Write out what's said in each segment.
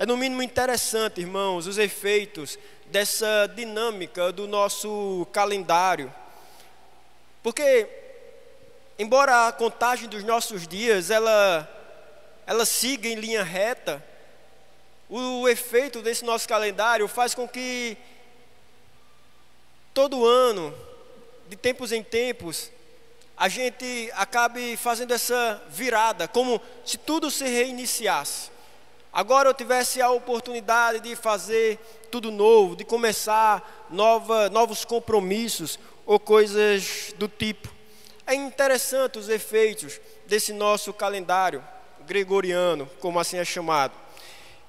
É no mínimo interessante, irmãos, os efeitos dessa dinâmica do nosso calendário. Porque, embora a contagem dos nossos dias, ela siga em linha reta, o efeito desse nosso calendário faz com que todo ano, de tempos em tempos, a gente acabe fazendo essa virada, como se tudo se reiniciasse. Agora eu tivesse a oportunidade de fazer tudo novo, de começar novos compromissos ou coisas do tipo. É interessante os efeitos desse nosso calendário gregoriano, como assim é chamado.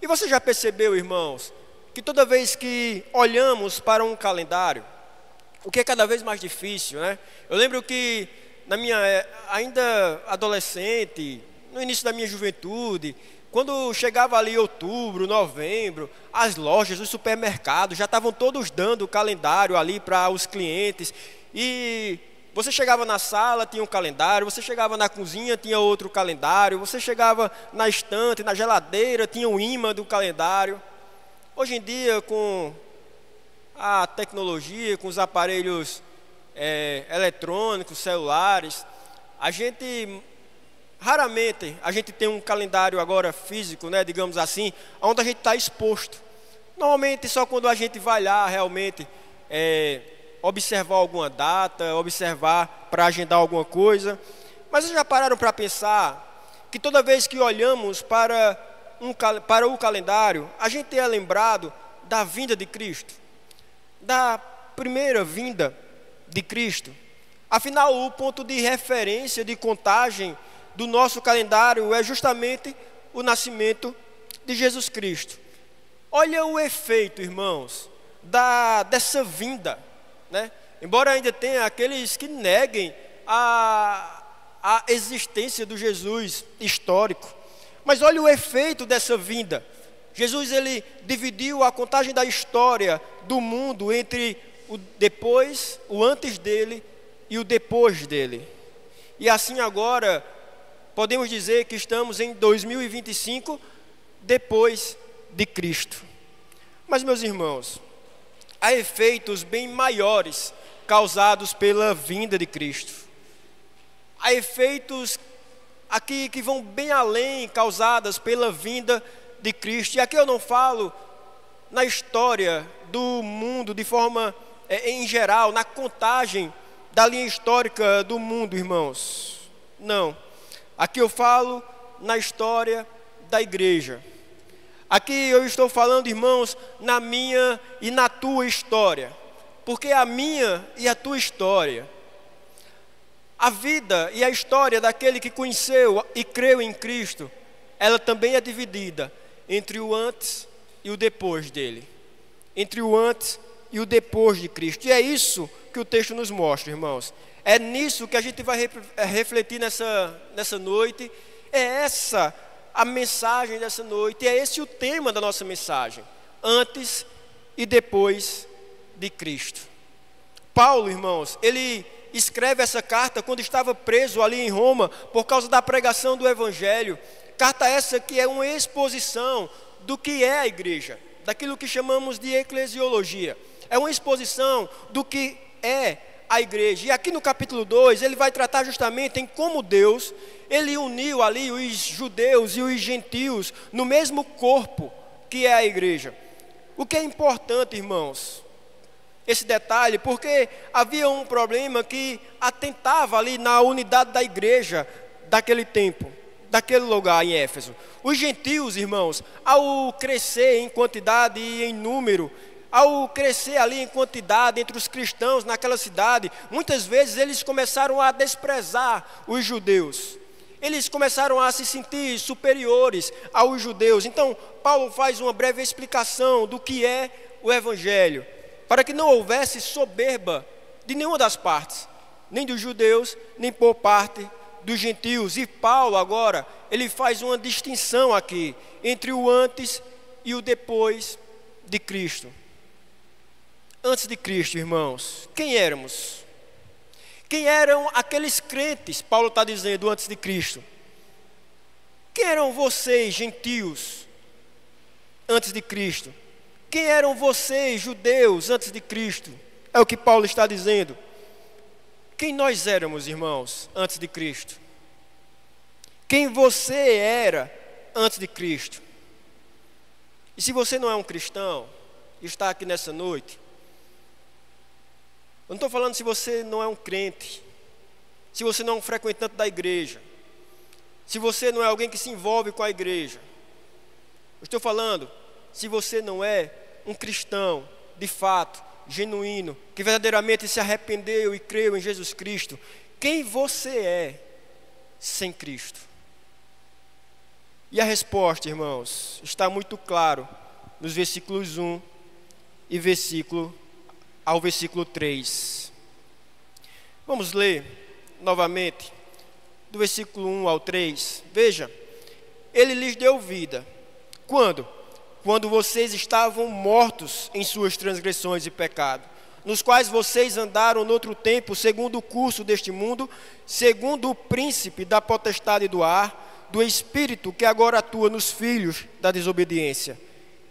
E você já percebeu, irmãos, que toda vez que olhamos para um calendário, o que é cada vez mais difícil, né? Eu lembro que na minha ainda adolescente, no início da minha juventude, quando chegava ali outubro, novembro, as lojas, os supermercados já estavam todos dando o calendário ali para os clientes. E você chegava na sala, tinha um calendário, você chegava na cozinha, tinha outro calendário, você chegava na estante, na geladeira, tinha um imã do calendário. Hoje em dia, com a tecnologia, com os aparelhos eletrônicos, celulares, raramente a gente tem um calendário agora físico, né, digamos assim, onde a gente está exposto. Normalmente só quando a gente vai lá realmente observar alguma data, observar para agendar alguma coisa. Mas vocês já pararam para pensar que toda vez que olhamos para o calendário, a gente é lembrado da vinda de Cristo, da primeira vinda de Cristo? Afinal, o ponto de referência, de contagem do nosso calendário é justamente o nascimento de Jesus Cristo. Olha o efeito, irmãos, dessa vinda, né? Embora ainda tenha aqueles que neguem a existência do Jesus histórico, mas olha o efeito dessa vinda. Jesus, ele dividiu a contagem da história do mundo entre o antes dele e o depois dele. E assim agora podemos dizer que estamos em 2025 depois de Cristo. Mas, meus irmãos, há efeitos bem maiores causados pela vinda de Cristo. Há efeitos aqui que vão bem além, causadas pela vinda de Cristo. E aqui eu não falo na história do mundo de forma em geral, na contagem da linha histórica do mundo, irmãos. Não. Aqui eu falo na história da igreja. Aqui eu estou falando, irmãos, na minha e na tua história. Porque a minha e a tua história, a vida e a história daquele que conheceu e creu em Cristo, ela também é dividida entre o antes e o depois dele. Entre o antes e o depois de Cristo. E é isso que o texto nos mostra, irmãos. É nisso que a gente vai refletir nessa noite. É essa a mensagem dessa noite. É esse o tema da nossa mensagem. Antes e depois de Cristo. Paulo, irmãos, ele escreve essa carta quando estava preso ali em Roma por causa da pregação do Evangelho. Carta essa que é uma exposição do que é a igreja, daquilo que chamamos de eclesiologia. É uma exposição do que é a igreja. E aqui no capítulo 2, ele vai tratar justamente em como Deus, ele uniu ali os judeus e os gentios no mesmo corpo que é a igreja. O que é importante, irmãos, esse detalhe, porque havia um problema que atentava ali na unidade da igreja daquele tempo, daquele lugar em Éfeso. Os gentios, irmãos, ao crescer em quantidade e em número, ao crescer ali em quantidade entre os cristãos naquela cidade, muitas vezes eles começaram a desprezar os judeus. Eles começaram a se sentir superiores aos judeus. Então, Paulo faz uma breve explicação do que é o Evangelho, para que não houvesse soberba de nenhuma das partes, nem dos judeus, nem por parte dos gentios. E Paulo agora, ele faz uma distinção aqui entre o antes e o depois de Cristo. Antes de Cristo, irmãos, quem éramos? Quem eram aqueles crentes, Paulo está dizendo, antes de Cristo? Quem eram vocês, gentios, antes de Cristo? Quem eram vocês, judeus, antes de Cristo? É o que Paulo está dizendo. Quem nós éramos, irmãos, antes de Cristo? Quem você era antes de Cristo? E se você não é um cristão e está aqui nessa noite, eu não estou falando se você não é um crente, se você não é um frequentante da igreja, se você não é alguém que se envolve com a igreja. Eu estou falando se você não é um cristão, de fato, genuíno, que verdadeiramente se arrependeu e creu em Jesus Cristo. Quem você é sem Cristo? E a resposta, irmãos, está muito claro nos versículos 1 e ao versículo 3. Vamos ler novamente, do versículo 1 ao 3. Veja, ele lhes deu vida. Quando? Quando vocês estavam mortos em suas transgressões e pecado, nos quais vocês andaram noutro tempo, segundo o curso deste mundo, segundo o príncipe da potestade do ar, do espírito que agora atua nos filhos da desobediência.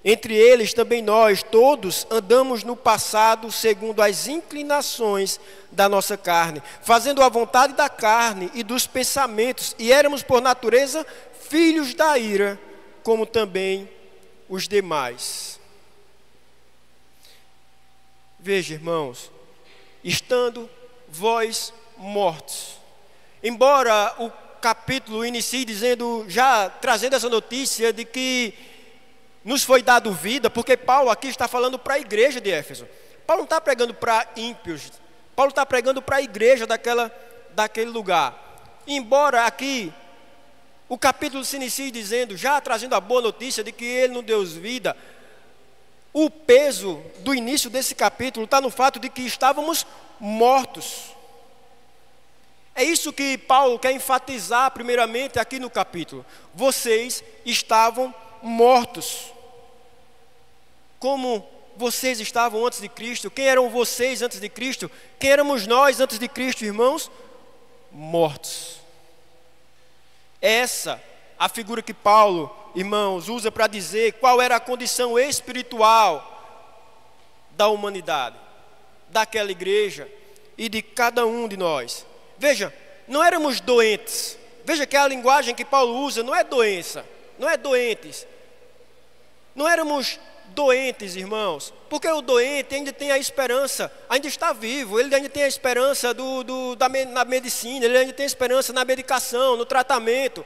Entre eles também nós todos andamos no passado segundo as inclinações da nossa carne, fazendo a vontade da carne e dos pensamentos, e éramos por natureza filhos da ira, como também os demais. Veja, irmãos, estando vós mortos, embora o capítulo inicie dizendo, já trazendo essa notícia de que nos foi dado vida, porque Paulo aqui está falando para a igreja de Éfeso. Paulo não está pregando para ímpios, Paulo está pregando para a igreja daquele lugar. Embora aqui o capítulo se inicie dizendo, já trazendo a boa notícia de que ele nos deu vida, o peso do início desse capítulo está no fato de que estávamos mortos. É isso que Paulo quer enfatizar primeiramente aqui no capítulo. Vocês estavam mortos. Como vocês estavam antes de Cristo? Quem eram vocês antes de Cristo? Quem éramos nós antes de Cristo, irmãos? Mortos. Essa a figura que Paulo, irmãos, usa para dizer qual era a condição espiritual da humanidade, daquela igreja e de cada um de nós. Veja, não éramos doentes. Veja que a linguagem que Paulo usa não é doença, não é doentes. Não éramos doentes, irmãos, porque o doente ainda tem a esperança, ainda está vivo, ele ainda tem a esperança na medicina, ele ainda tem a esperança na medicação, no tratamento.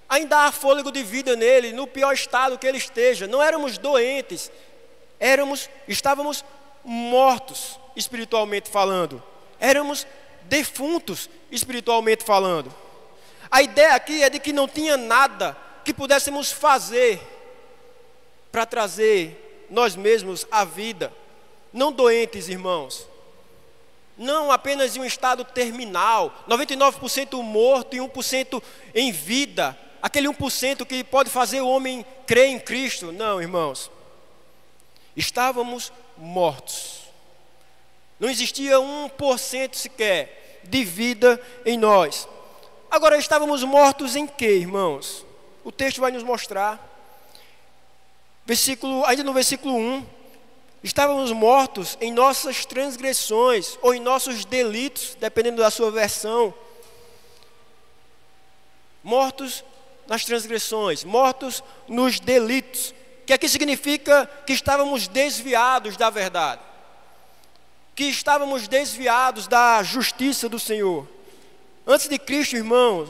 Ainda há fôlego de vida nele, no pior estado que ele esteja. Não éramos doentes, estávamos mortos espiritualmente falando. Éramos defuntos espiritualmente falando. A ideia aqui é de que não tinha nada que pudéssemos fazer para trazer nós mesmos à vida. Não doentes, irmãos. Não apenas em um estado terminal, 99% morto e 1% em vida. Aquele 1% que pode fazer o homem crer em Cristo. Não, irmãos. Estávamos mortos. Não existia 1% sequer de vida em nós. Agora, estávamos mortos em quê, irmãos? O texto vai nos mostrar. Ainda no versículo 1, estávamos mortos em nossas transgressões ou em nossos delitos, dependendo da sua versão. Mortos nas transgressões, mortos nos delitos, que aqui significa que estávamos desviados da verdade, que estávamos desviados da justiça do Senhor. Antes de Cristo, irmãos,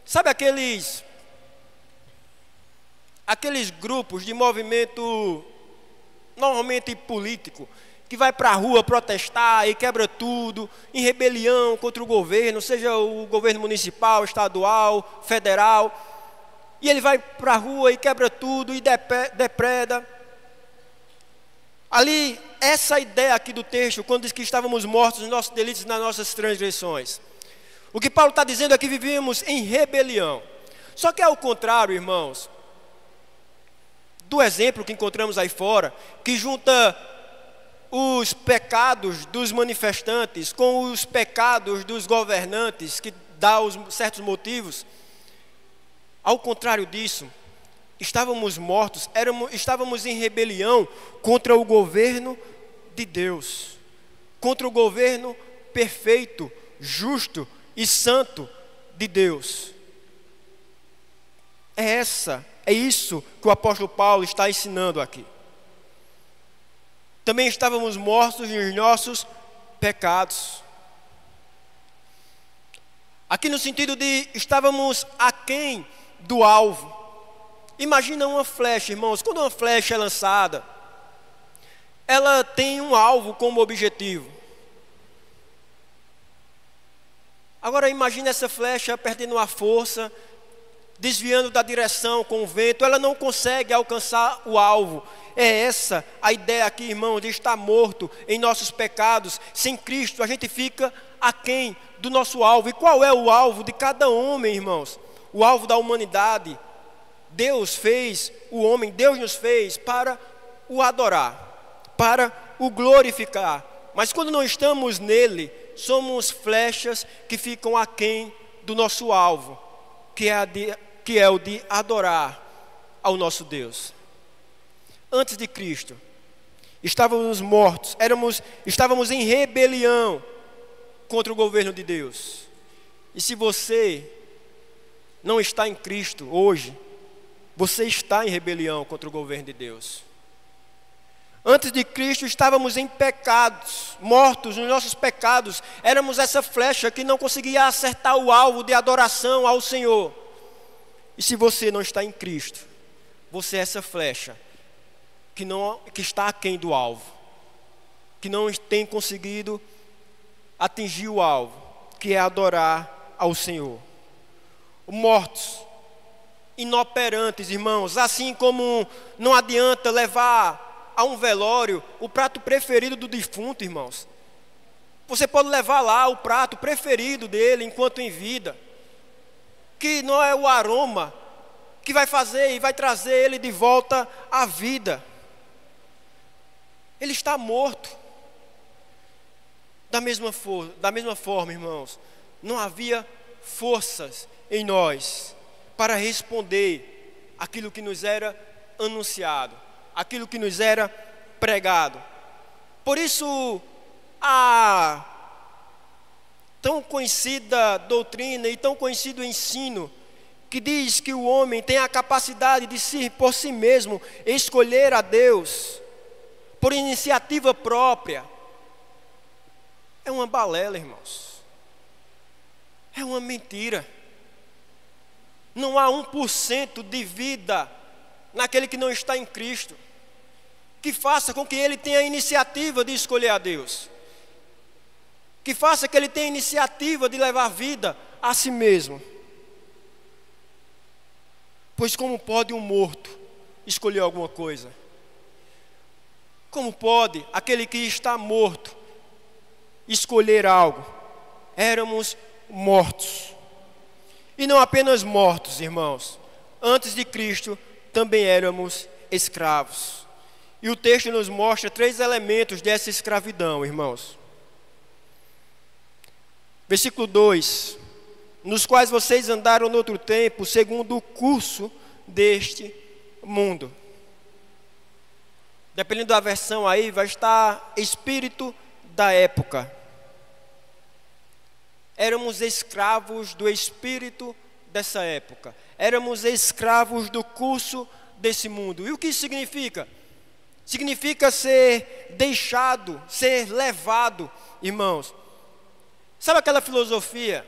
sabe aqueles grupos de movimento, normalmente político, que vai para a rua protestar e quebra tudo, em rebelião contra o governo, seja o governo municipal, estadual, federal, e ele vai para a rua e quebra tudo e depreda. Ali, essa ideia aqui do texto, quando diz que estávamos mortos nos nossos delitos e nas nossas transgressões. O que Paulo está dizendo é que vivíamos em rebelião. Só que é o contrário, irmãos, do exemplo que encontramos aí fora, que junta os pecados dos manifestantes com os pecados dos governantes, que dá os certos motivos. Ao contrário disso, estávamos mortos, estávamos em rebelião contra o governo de Deus, contra o governo perfeito, justo e santo de Deus. É isso que o apóstolo Paulo está ensinando aqui. Também estávamos mortos nos nossos pecados. Aqui no sentido de estávamos aquém do alvo. Imagina uma flecha, irmãos. Quando uma flecha é lançada, ela tem um alvo como objetivo. Agora imagine essa flecha perdendo a força, desviando da direção com o vento, ela não consegue alcançar o alvo. É essa a ideia aqui, irmão, de estar morto em nossos pecados. Sem Cristo a gente fica aquém do nosso alvo. E qual é o alvo de cada homem, irmãos? O alvo da humanidade. Deus fez o homem, Deus nos fez para o adorar, para o glorificar. Mas quando não estamos nele, somos flechas que ficam aquém do nosso alvo, que é o de adorar ao nosso Deus. Antes de Cristo, estávamos mortos, estávamos em rebelião contra o governo de Deus. E se você não está em Cristo hoje, você está em rebelião contra o governo de Deus. Antes de Cristo estávamos em pecados, mortos nos nossos pecados. Éramos essa flecha que não conseguia acertar o alvo de adoração ao Senhor. E se você não está em Cristo, você é essa flecha que está aquém do alvo, que não tem conseguido atingir o alvo, que é adorar ao Senhor. Mortos, inoperantes, irmãos. Assim como não adianta levar a um velório o prato preferido do defunto, irmãos. Você pode levar lá o prato preferido dele enquanto em vida, que não é o aroma que vai fazer e vai trazer ele de volta à vida. Ele está morto. Da mesma forma, irmãos, não havia forças em nós para responder aquilo que nos era anunciado, aquilo que nos era pregado. Por isso, a tão conhecida doutrina e tão conhecido ensino que diz que o homem tem a capacidade de por si mesmo escolher a Deus por iniciativa própria, é uma balela, irmãos. É uma mentira. Não há 1% de vida naquele que não está em Cristo que faça com que ele tenha a iniciativa de escolher a Deus, que faça que ele tenha a iniciativa de levar vida a si mesmo. Pois como pode um morto escolher alguma coisa? Como pode aquele que está morto escolher algo? Éramos mortos. E não apenas mortos, irmãos. Antes de Cristo também éramos escravos. E o texto nos mostra 3 elementos dessa escravidão, irmãos. Versículo 2: nos quais vocês andaram no outro tempo, segundo o curso deste mundo. Dependendo da versão aí, vai estar espírito da época. Éramos escravos do espírito dessa época. Éramos escravos do curso desse mundo. E o que isso significa? Significa ser deixado, ser levado, irmãos. Sabe aquela filosofia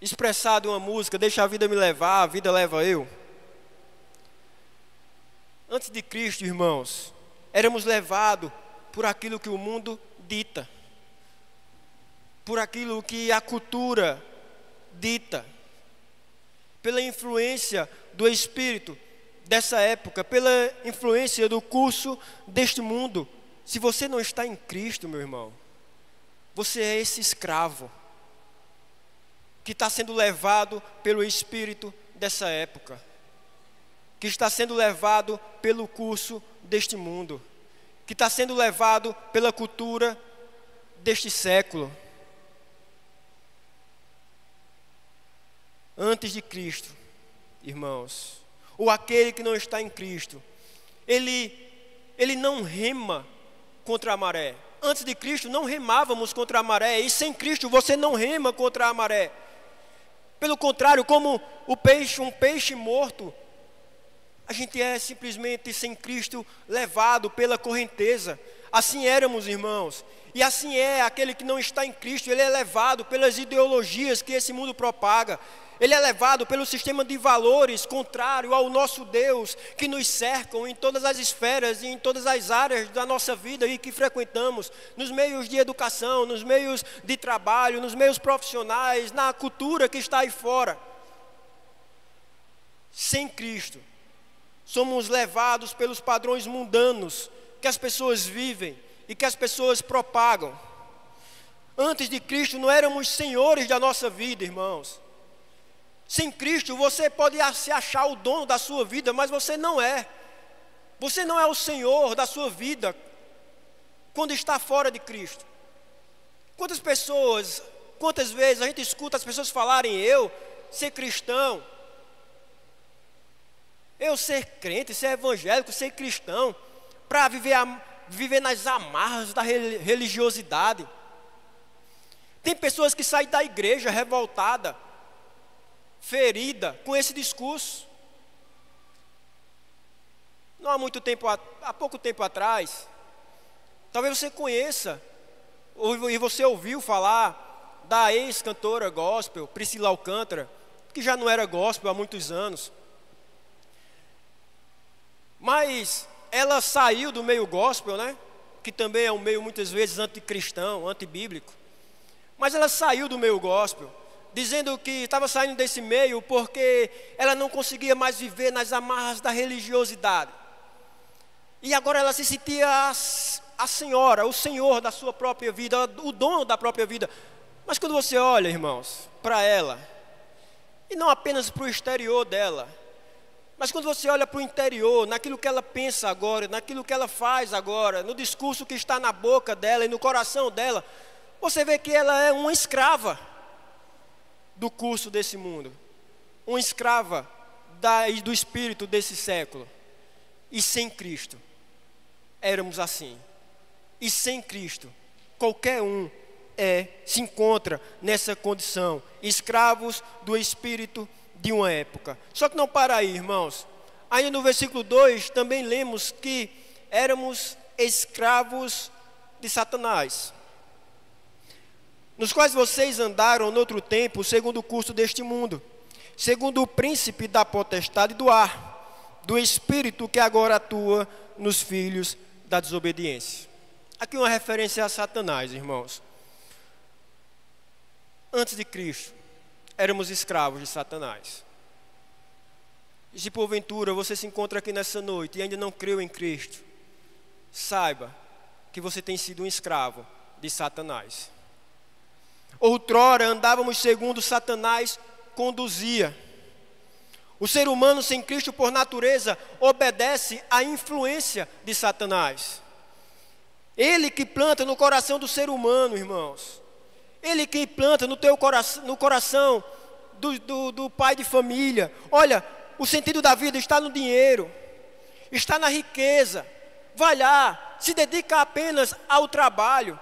expressada em uma música, deixa a vida me levar, a vida leva eu? Antes de Cristo, irmãos, éramos levados por aquilo que o mundo dita, por aquilo que a cultura dita, pela influência do espírito dessa época, pela influência do curso deste mundo. Se você não está em Cristo, meu irmão, você é esse escravo que está sendo levado pelo espírito dessa época, que está sendo levado pelo curso deste mundo, que está sendo levado pela cultura deste século. Antes de Cristo, irmãos, ou aquele que não está em Cristo, ele não rema contra a maré. Antes de Cristo não remávamos contra a maré, e sem Cristo você não rema contra a maré. Pelo contrário, como um peixe morto, a gente é simplesmente sem Cristo levado pela correnteza. Assim éramos, irmãos. E assim é aquele que não está em Cristo, ele é levado pelas ideologias que esse mundo propaga. Ele é levado pelo sistema de valores contrário ao nosso Deus, que nos cercam em todas as esferas e em todas as áreas da nossa vida e que frequentamos, nos meios de educação, nos meios de trabalho, nos meios profissionais, na cultura que está aí fora. Sem Cristo, somos levados pelos padrões mundanos que as pessoas vivem e que as pessoas propagam. Antes de Cristo não éramos senhores da nossa vida, irmãos. Sem Cristo você pode se achar o dono da sua vida, mas você não é. Você não é o senhor da sua vida quando está fora de Cristo. Quantas vezes a gente escuta as pessoas falarem eu ser cristão, eu ser crente, ser evangélico, ser cristão, para viver nas amarras da religiosidade. Tem pessoas que saem da igreja revoltada, ferida com esse discurso. Não há muito tempo, há pouco tempo atrás, talvez você conheça, e você ouviu falar da ex-cantora gospel, Priscila Alcântara, que já não era gospel há muitos anos. Mas ela saiu do meio gospel, né? Que também é um meio muitas vezes anticristão, antibíblico. Mas ela saiu do meio gospel, dizendo que estava saindo desse meio porque ela não conseguia mais viver nas amarras da religiosidade. E agora ela se sentia a senhora, o senhor da sua própria vida, o dono da própria vida. Mas quando você olha, irmãos, para ela, e não apenas para o exterior dela, mas quando você olha para o interior, naquilo que ela pensa agora, naquilo que ela faz agora, no discurso que está na boca dela e no coração dela, você vê que ela é uma escrava do curso desse mundo, uma escrava do espírito desse século. E sem Cristo éramos assim. E sem Cristo qualquer um se encontra nessa condição, escravos do espírito de uma época. Só que não para aí, irmãos. Ainda no versículo 2 também lemos que éramos escravos de Satanás, nos quais vocês andaram no outro tempo, segundo o curso deste mundo, segundo o príncipe da potestade do ar, do espírito que agora atua nos filhos da desobediência. Aqui uma referência a Satanás, irmãos. Antes de Cristo, éramos escravos de Satanás. E se porventura você se encontra aqui nessa noite e ainda não creu em Cristo, saiba que você tem sido um escravo de Satanás. Outrora andávamos segundo Satanás conduzia. O ser humano sem Cristo por natureza obedece à influência de Satanás. Ele que planta no coração do ser humano, irmãos. Ele que planta no teu coração, no coração do pai de família. Olha, o sentido da vida está no dinheiro, está na riqueza. Vai lá, se dedica apenas ao trabalho,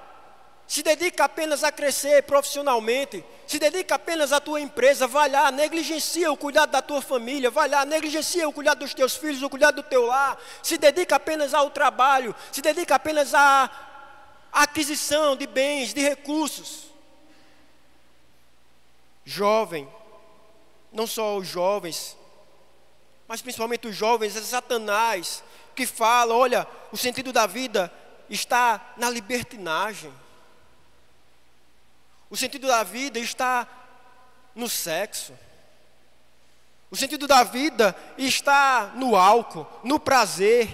se dedica apenas a crescer profissionalmente, se dedica apenas à tua empresa. Vai lá, negligencia o cuidado da tua família. Vai lá, negligencia o cuidado dos teus filhos, o cuidado do teu lar. Se dedica apenas ao trabalho, se dedica apenas à aquisição de bens, de recursos. Jovem, não só os jovens, mas principalmente os jovens, é Satanás que fala, olha, o sentido da vida está na libertinagem. O sentido da vida está no sexo. O sentido da vida está no álcool, no prazer,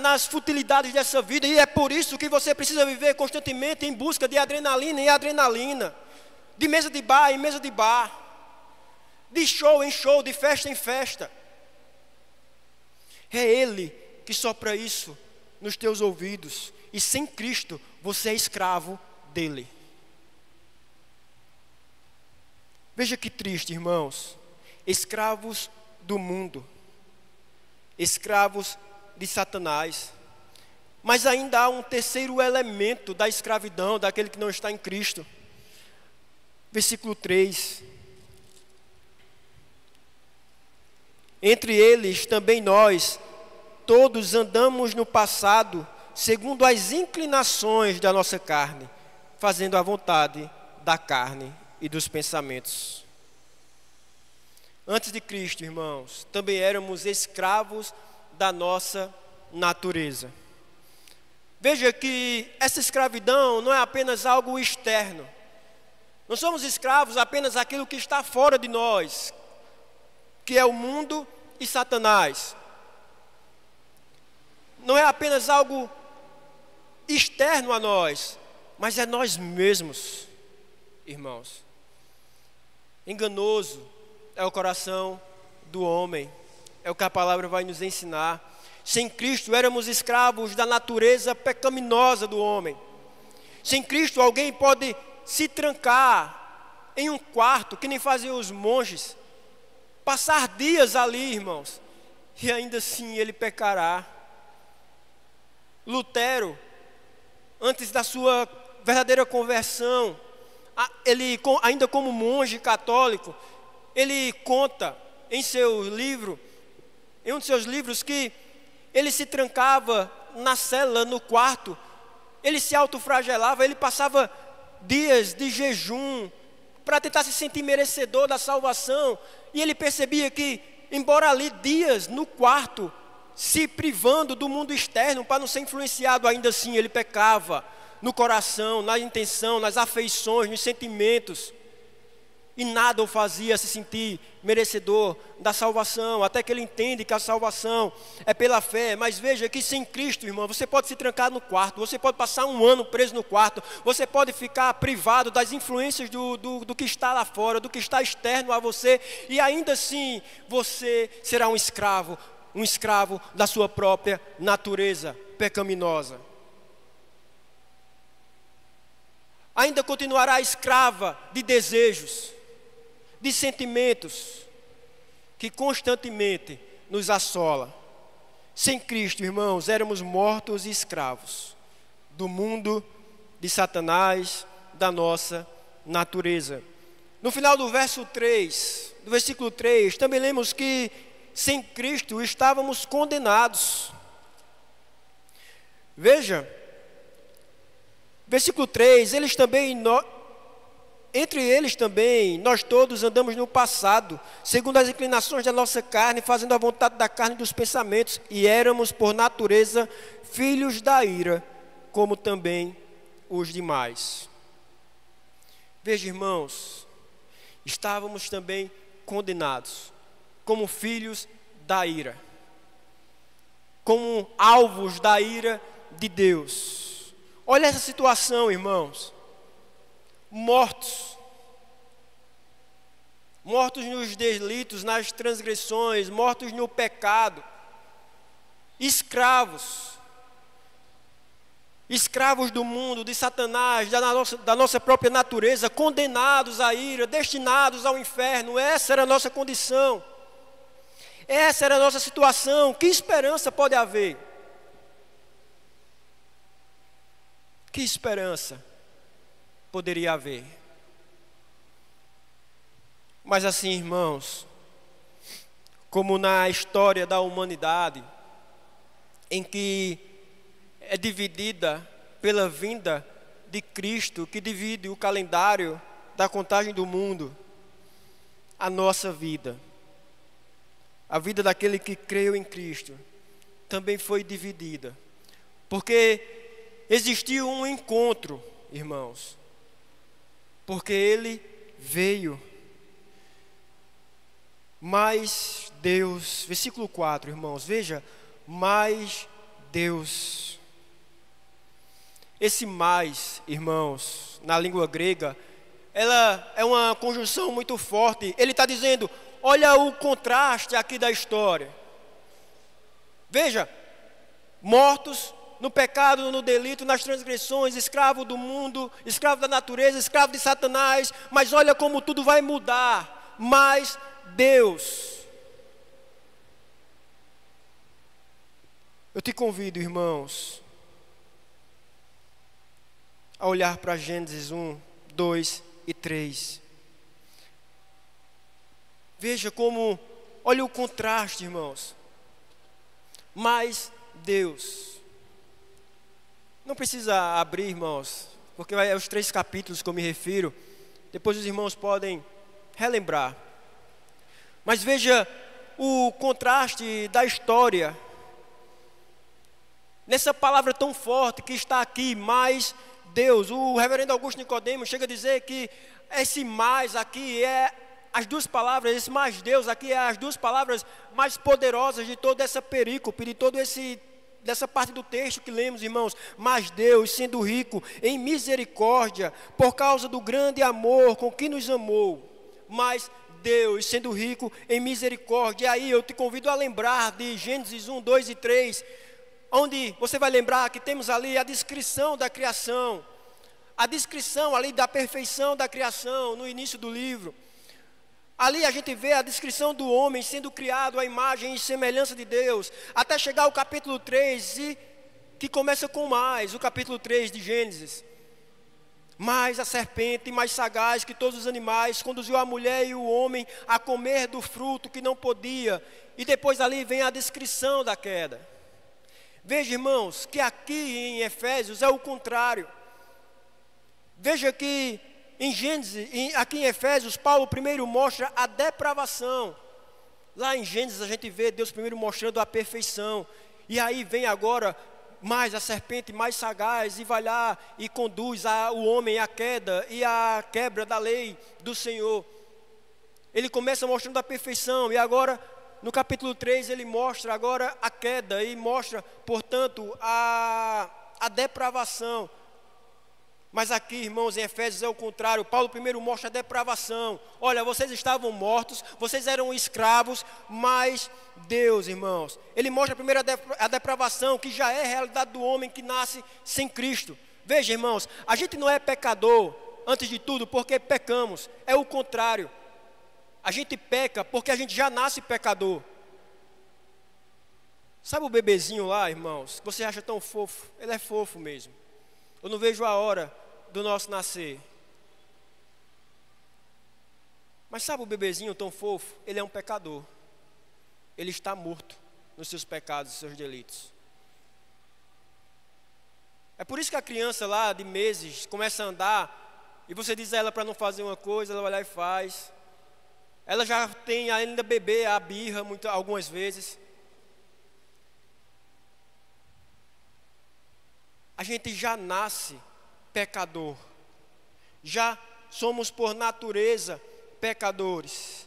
nas futilidades dessa vida. E é por isso que você precisa viver constantemente em busca de adrenalina e adrenalina, de mesa de bar em mesa de bar, de show em show, de festa em festa. É Ele que sopra isso nos teus ouvidos. E sem Cristo, você é escravo dele. Veja que triste, irmãos. Escravos do mundo, escravos de Satanás. Mas ainda há um terceiro elemento da escravidão, daquele que não está em Cristo. Versículo 3. Entre eles também nós, todos andamos no passado, segundo as inclinações da nossa carne, fazendo a vontade da carne e dos pensamentos. Antes de Cristo, irmãos, também éramos escravos da nossa natureza. Veja que essa escravidão não é apenas algo externo. Não somos escravos apenas daquilo que está fora de nós, que é o mundo e Satanás. Não é apenas algo externo a nós, mas é nós mesmos, irmãos. Enganoso é o coração do homem, é o que a palavra vai nos ensinar. Sem Cristo éramos escravos da natureza pecaminosa do homem. Sem Cristo alguém pode se trancar em um quarto, que nem faziam os monges, passar dias ali, irmãos, e ainda assim ele pecará. Lutero, antes da sua verdadeira conversão, ele, ainda como monge católico, ele conta em um de seus livros, que ele se trancava na cela, no quarto, ele se autoflagelava, ele passava dias de jejum para tentar se sentir merecedor da salvação, e ele percebia que, embora ali dias no quarto, se privando do mundo externo para não ser influenciado, ainda assim ele pecava no coração, na intenção, nas afeições, nos sentimentos, e nada o fazia se sentir merecedor da salvação, até que ele entende que a salvação é pela fé. Mas veja que sem Cristo, irmão, você pode se trancar no quarto, você pode passar um ano preso no quarto, você pode ficar privado das influências do que está lá fora, do que está externo a você, e ainda assim você será um escravo da sua própria natureza pecaminosa. Ainda continuará escrava de desejos, de sentimentos que constantemente nos assola. Sem Cristo, irmãos, éramos mortos e escravos do mundo, de Satanás, da nossa natureza. No final do versículo 3, também lemos que sem Cristo estávamos condenados. Veja, versículo 3, entre eles também, nós todos andamos no passado, segundo as inclinações da nossa carne, fazendo a vontade da carne e dos pensamentos, e éramos por natureza filhos da ira, como também os demais. Veja, irmãos, estávamos também condenados, como filhos da ira, como alvos da ira de Deus. Olha essa situação, irmãos. Mortos nos delitos, nas transgressões, mortos no pecado, escravos do mundo, de Satanás, da nossa própria natureza, condenados à ira, destinados ao inferno. Essa era a nossa condição, essa era a nossa situação. Que esperança pode haver? Que esperança poderia haver? Mas assim, irmãos, como na história da humanidade, em que é dividida pela vinda de Cristo, que divide o calendário da contagem do mundo, a nossa vida, a vida daquele que creu em Cristo, também foi dividida, porque existiu um encontro, irmãos, porque Ele veio. Mas Deus, versículo 4, irmãos, veja, mas Deus. Esse mais, irmãos, na língua grega, ela é uma conjunção muito forte. Ele está dizendo, olha o contraste aqui da história. Veja, mortos no pecado, no delito, nas transgressões, escravo do mundo, escravo da natureza, escravo de Satanás. Mas olha como tudo vai mudar. Mas Deus. Eu te convido, irmãos, a olhar para Gênesis 1, 2 e 3. Veja como, olha o contraste, irmãos. Mas Deus. Não precisa abrir, irmãos, porque é os 3 capítulos que eu me refiro. Depois os irmãos podem relembrar. Mas veja o contraste da história. Nessa palavra tão forte que está aqui, mais Deus. O reverendo Augusto Nicodemos chega a dizer que esse mais aqui é as 2 palavras, esse mais Deus aqui é as 2 palavras mais poderosas de toda essa perícope, de todo dessa parte do texto que lemos, irmãos. Mas Deus, sendo rico em misericórdia, por causa do grande amor com que nos amou. Mas Deus, sendo rico em misericórdia. E aí eu te convido a lembrar de Gênesis 1, 2 e 3, onde você vai lembrar que temos ali a descrição da criação, a descrição ali da perfeição da criação no início do livro. Ali a gente vê a descrição do homem sendo criado à imagem e semelhança de Deus, até chegar ao capítulo 3, que começa com mais, o capítulo 3 de Gênesis. Mas a serpente, mais sagaz que todos os animais, conduziu a mulher e o homem a comer do fruto que não podia. E depois ali vem a descrição da queda. Veja, irmãos, que aqui em Efésios é o contrário. Veja que em Gênesis, aqui em Efésios, Paulo primeiro mostra a depravação. Lá em Gênesis a gente vê Deus primeiro mostrando a perfeição. E aí vem agora mais a serpente mais sagaz e vai lá e conduz o homem à queda e à quebra da lei do Senhor. Ele começa mostrando a perfeição e agora no capítulo 3 ele mostra agora a queda e mostra, portanto, a depravação. Mas aqui, irmãos, em Efésios é o contrário. Paulo primeiro mostra a depravação. Olha, vocês estavam mortos, vocês eram escravos, mas Deus, irmãos, Ele mostra primeiro a depravação, que já é a realidade do homem que nasce sem Cristo. Veja, irmãos, a gente não é pecador, antes de tudo, porque pecamos. É o contrário. A gente peca porque a gente já nasce pecador. Sabe o bebezinho lá, irmãos, que você acha tão fofo? Ele é fofo mesmo. Eu não vejo a hora do nosso nascer. Mas sabe o bebezinho tão fofo? Ele é um pecador. Ele está morto nos seus pecados e seus delitos. É por isso que a criança lá de meses começa a andar e você diz a ela para não fazer uma coisa, ela vai lá e faz. Ela já tem ainda bebê, a birra algumas vezes. A gente já nasce pecador. Já somos por natureza pecadores.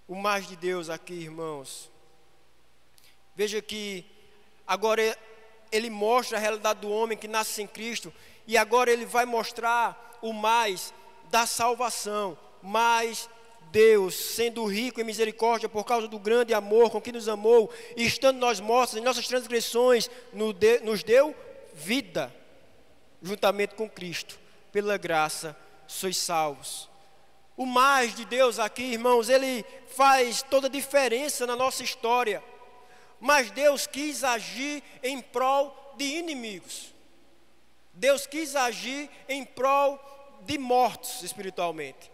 O mais de Deus aqui, irmãos. Veja que agora ele mostra a realidade do homem que nasce sem Cristo. E agora ele vai mostrar o mais da salvação. Mas Deus, sendo rico em misericórdia por causa do grande amor com que nos amou, e estando nós mortos em nossas transgressões, nos deu vida, juntamente com Cristo. Pela graça sois salvos. O mais de Deus aqui, irmãos, ele faz toda a diferença na nossa história. Mas Deus quis agir em prol de inimigos. Deus quis agir em prol de mortos espiritualmente.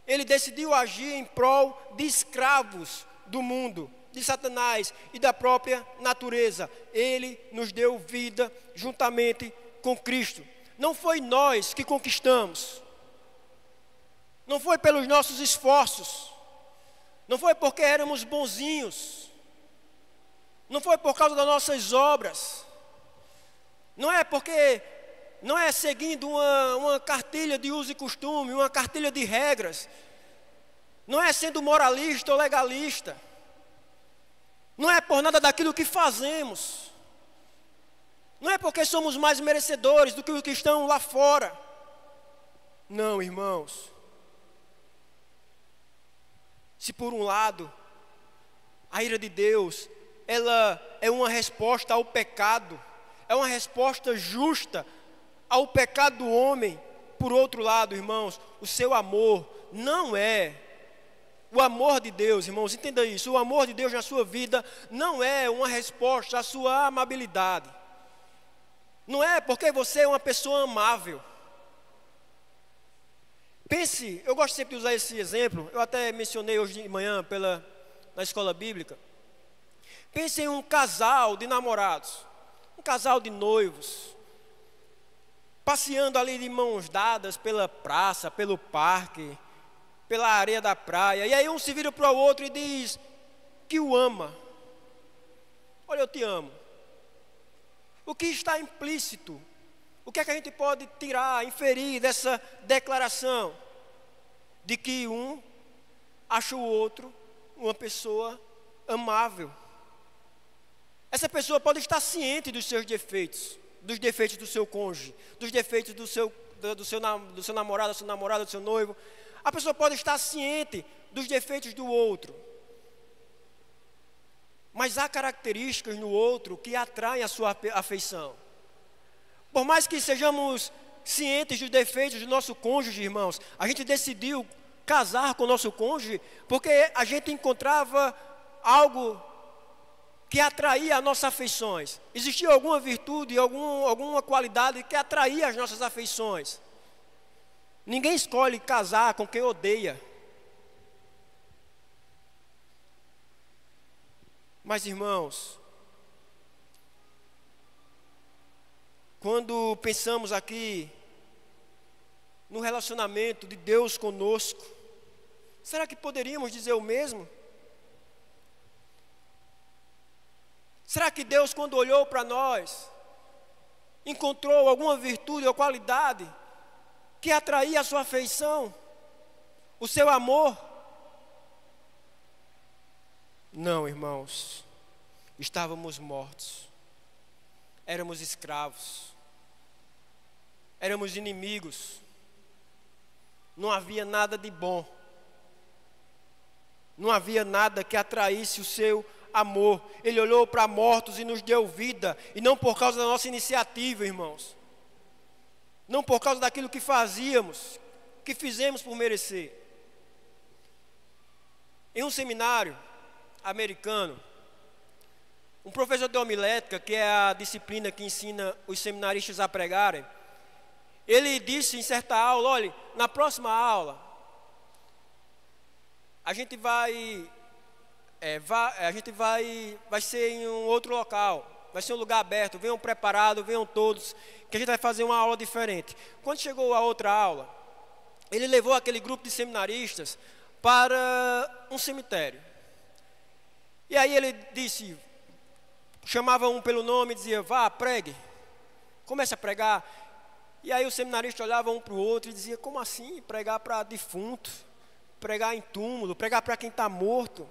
Ele decidiu agir em prol de escravos do mundo, de Satanás e da própria natureza. Ele nos deu vida juntamente com Cristo. Não foi nós que conquistamos. Não foi pelos nossos esforços. Não foi porque éramos bonzinhos. Não foi por causa das nossas obras. Não é seguindo uma cartilha de uso e costume, uma cartilha de regras. Não é sendo moralista ou legalista. Não é por nada daquilo que fazemos. Não é porque somos mais merecedores do que os que estão lá fora. Não, irmãos. Se por um lado A ira de Deus, ela é uma resposta ao pecado, é uma resposta justa ao pecado do homem. Por outro lado, irmãos, o seu amor não é o amor de Deus, irmãos, entenda isso. O amor de Deus na sua vida não é uma resposta à sua amabilidade. Não é porque você é uma pessoa amável. Pense, eu gosto sempre de usar esse exemplo, eu até mencionei hoje de manhã na escola bíblica. Pense em um casal de namorados, um casal de noivos, passeando ali de mãos dadas pela praça, pelo parque, pela areia da praia. E aí um se vira para o outro e diz que o ama. Olha, eu te amo. O que está implícito? O que é que a gente pode tirar, inferir dessa declaração? De que um acha o outro uma pessoa amável. Essa pessoa pode estar ciente dos seus defeitos, dos defeitos do seu cônjuge, dos defeitos do seu namorado, da sua namorada, do seu noivo. A pessoa pode estar ciente dos defeitos do outro. Mas há características no outro que atraem a sua afeição. Por mais que sejamos cientes dos defeitos do nosso cônjuge, irmãos, a gente decidiu casar com o nosso cônjuge porque a gente encontrava algo que atraía as nossas afeições. Existia alguma virtude, alguma qualidade que atraía as nossas afeições. Ninguém escolhe casar com quem odeia. Mas, irmãos, quando pensamos aqui no relacionamento de Deus conosco, será que poderíamos dizer o mesmo? Será que Deus, quando olhou para nós, encontrou alguma virtude ou qualidade que atraía a sua afeição, o seu amor? Não, irmãos, estávamos mortos, éramos escravos, éramos inimigos, não havia nada de bom, não havia nada que atraísse o seu amor. Ele olhou para mortos e nos deu vida, e não por causa da nossa iniciativa, irmãos, não por causa daquilo que fazíamos, que fizemos por merecer. Em um seminário americano, um professor de homilética, que é a disciplina que ensina os seminaristas a pregarem, ele disse em certa aula: olha, na próxima aula a gente vai ser em um outro local, vai ser um lugar aberto, venham preparados, venham todos, que a gente vai fazer uma aula diferente. Quando chegou a outra aula, ele levou aquele grupo de seminaristas para um cemitério. E aí ele disse, chamava um pelo nome e dizia: vá, pregue, comece a pregar. E aí o seminarista olhava um para o outro e dizia: como assim pregar para defunto, pregar em túmulo, pregar para quem está morto?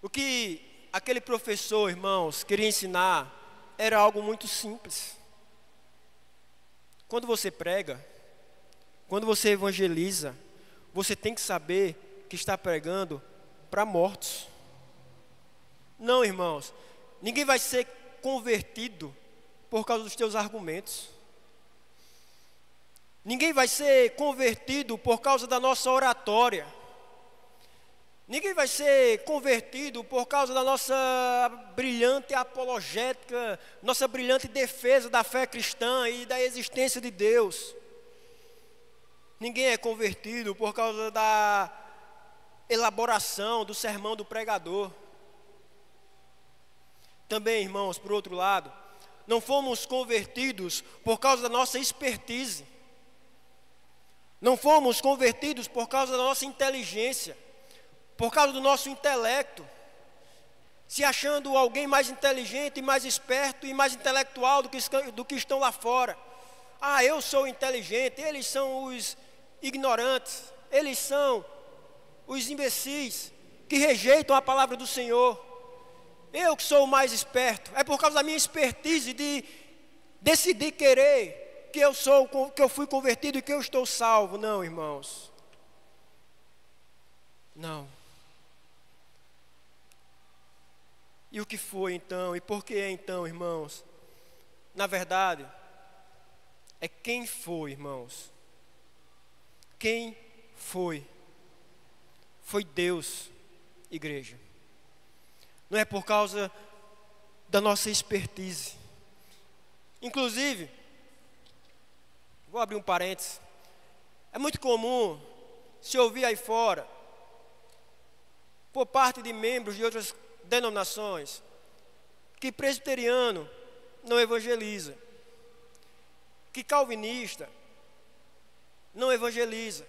O que aquele professor, irmãos, queria ensinar era algo muito simples. Quando você prega, quando você evangeliza, você tem que saber que está pregando para mortos. Não, irmãos, ninguém vai ser convertido por causa dos teus argumentos. Ninguém vai ser convertido por causa da nossa oratória. Ninguém vai ser convertido por causa da nossa brilhante apologética, nossa brilhante defesa da fé cristã e da existência de Deus. Ninguém é convertido por causa da elaboração do sermão do pregador. Também, irmãos, por outro lado, não fomos convertidos por causa da nossa expertise. Não fomos convertidos por causa da nossa inteligência, por causa do nosso intelecto, se achando alguém mais inteligente, mais esperto e mais intelectual do que estão lá fora. Ah, eu sou inteligente, eles são os ignorantes, eles são os imbecis que rejeitam a palavra do Senhor. Eu que sou o mais esperto, é por causa da minha expertise de decidir querer que eu fui convertido e que eu estou salvo. Não, irmãos. Não. E o que foi então? E por que então, irmãos? Na verdade, é quem foi, irmãos. Quem foi? Foi Deus, igreja. Não é por causa da nossa expertise. Inclusive, vou abrir um parênteses. É muito comum se ouvir aí fora, por parte de membros de outras denominações, que presbiteriano não evangeliza, que calvinista não evangeliza.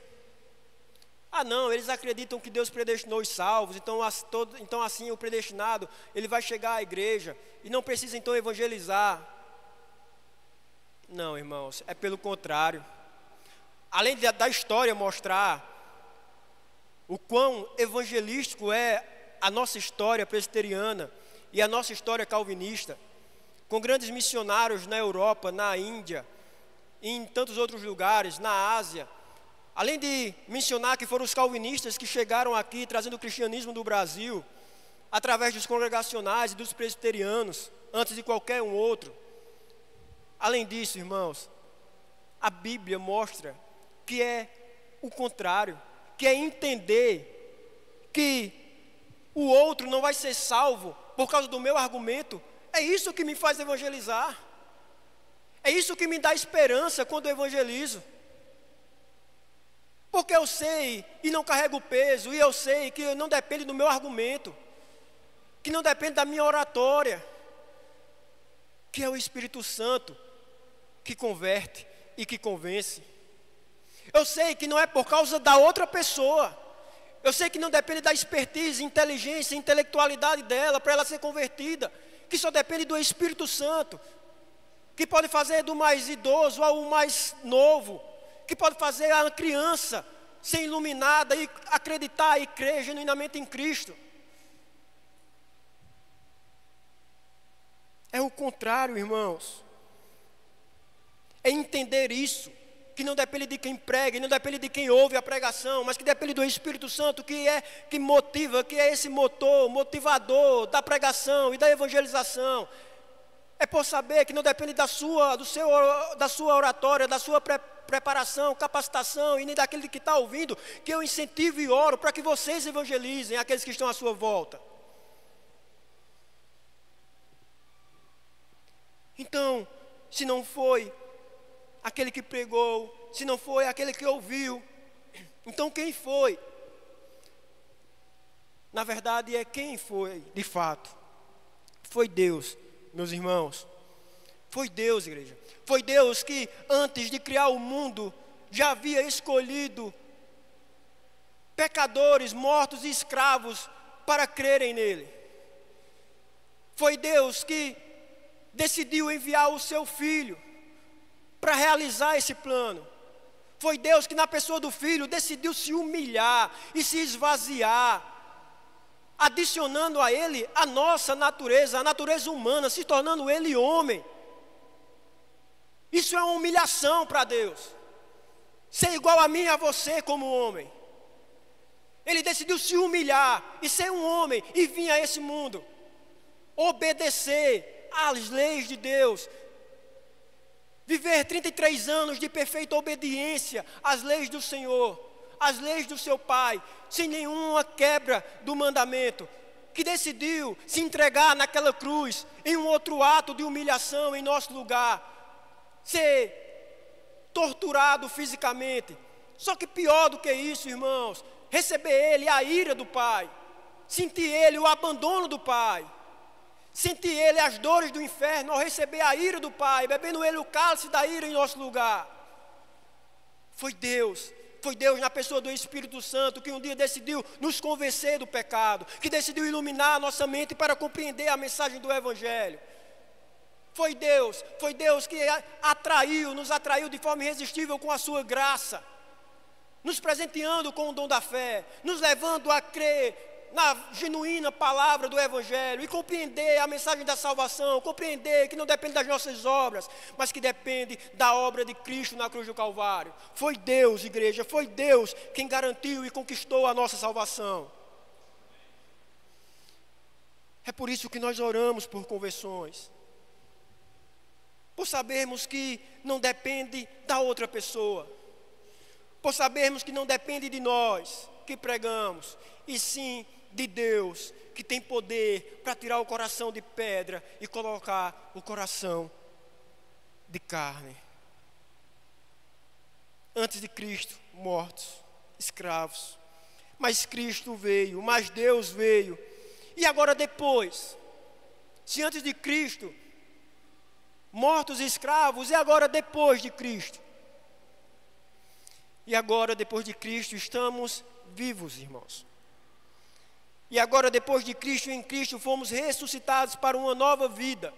Ah não, eles acreditam que Deus predestinou os salvos, então assim o predestinado, ele vai chegar à igreja e não precisa então evangelizar. Não, irmãos, é pelo contrário. Além da história mostrar o quão evangelístico é a nossa história presbiteriana e a nossa história calvinista, com grandes missionários na Europa, na Índia e em tantos outros lugares, na Ásia. Além de mencionar que foram os calvinistas que chegaram aqui trazendo o cristianismo do Brasil, através dos congregacionais e dos presbiterianos, antes de qualquer um outro. Além disso, irmãos, a Bíblia mostra que é o contrário, que é entender que o outro não vai ser salvo por causa do meu argumento. É isso que me faz evangelizar. É isso que me dá esperança quando eu evangelizo. Porque eu sei e não carrego peso, e eu sei que não depende do meu argumento, que não depende da minha oratória, que é o Espírito Santo que converte e que convence. Eu sei que não é por causa da outra pessoa, eu sei que não depende da expertise, inteligência, intelectualidade dela para ela ser convertida, que só depende do Espírito Santo, que pode fazer do mais idoso ao mais novo, que pode fazer a criança ser iluminada e acreditar e crer genuinamente em Cristo. É o contrário, irmãos. É entender isso, que não depende de quem prega, não depende de quem ouve a pregação, mas que depende do Espírito Santo, que motiva, que é esse motivador da pregação e da evangelização. É por saber que não depende da sua oratória, da sua preparação, capacitação e nem daquele que está ouvindo, que eu incentivo e oro para que vocês evangelizem aqueles que estão à sua volta. Então, se não foi aquele que pregou, se não foi aquele que ouviu, então quem foi? Na verdade é quem foi de fato. Foi Deus, meus irmãos. Foi Deus, igreja. Foi Deus que antes de criar o mundo já havia escolhido pecadores, mortos e escravos para crerem nele. Foi Deus que decidiu enviar o seu Filho para realizar esse plano. Foi Deus que na pessoa do Filho decidiu se humilhar e se esvaziar, adicionando a Ele a nossa natureza, a natureza humana, se tornando Ele homem. Isso é uma humilhação para Deus. Ser igual a mim e a você como homem. Ele decidiu se humilhar e ser um homem e vir a esse mundo. Obedecer às leis de Deus. Viver 33 anos de perfeita obediência às leis do Senhor, às leis do seu Pai, sem nenhuma quebra do mandamento. Que decidiu se entregar naquela cruz em um outro ato de humilhação em nosso lugar. Ser torturado fisicamente. Só que pior do que isso, irmãos, receber Ele a ira do Pai, sentir Ele o abandono do Pai, sentir Ele as dores do inferno ao receber a ira do Pai, bebendo Ele o cálice da ira em nosso lugar. Foi Deus na pessoa do Espírito Santo que um dia decidiu nos convencer do pecado, que decidiu iluminar a nossa mente para compreender a mensagem do Evangelho. Foi Deus que nos atraiu de forma irresistível com a sua graça, nos presenteando com o dom da fé, nos levando a crer na genuína palavra do Evangelho e compreender a mensagem da salvação, compreender que não depende das nossas obras, mas que depende da obra de Cristo na cruz do Calvário. Foi Deus, igreja, foi Deus quem garantiu e conquistou a nossa salvação. É por isso que nós oramos por conversões. Por sabermos que não depende da outra pessoa. Por sabermos que não depende de nós que pregamos, e sim de Deus, que tem poder para tirar o coração de pedra e colocar o coração de carne. Antes de Cristo, mortos, escravos. Mas Cristo veio, mas Deus veio. E agora depois, se antes de Cristo, mortos e escravos, e agora depois de Cristo? E agora depois de Cristo estamos vivos, irmãos. E agora depois de Cristo, em Cristo, fomos ressuscitados para uma nova vida.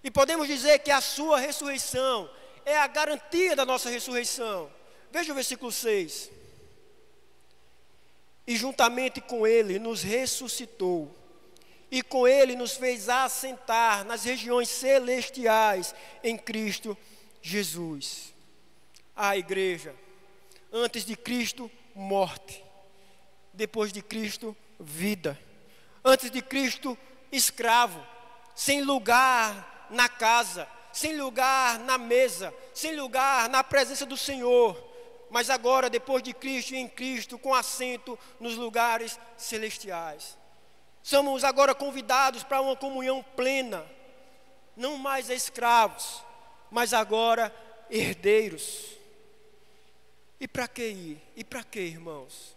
E podemos dizer que a sua ressurreição é a garantia da nossa ressurreição. Veja o versículo 6. E juntamente com ele nos ressuscitou, e com ele nos fez assentar nas regiões celestiais em Cristo Jesus. A igreja, antes de Cristo, morte. Depois de Cristo, vida. Antes de Cristo, escravo, sem lugar na casa, sem lugar na mesa, sem lugar na presença do Senhor. Mas agora, depois de Cristo e em Cristo, com assento nos lugares celestiais. Somos agora convidados para uma comunhão plena. Não mais escravos, mas agora herdeiros. E para que ir? E para que, irmãos?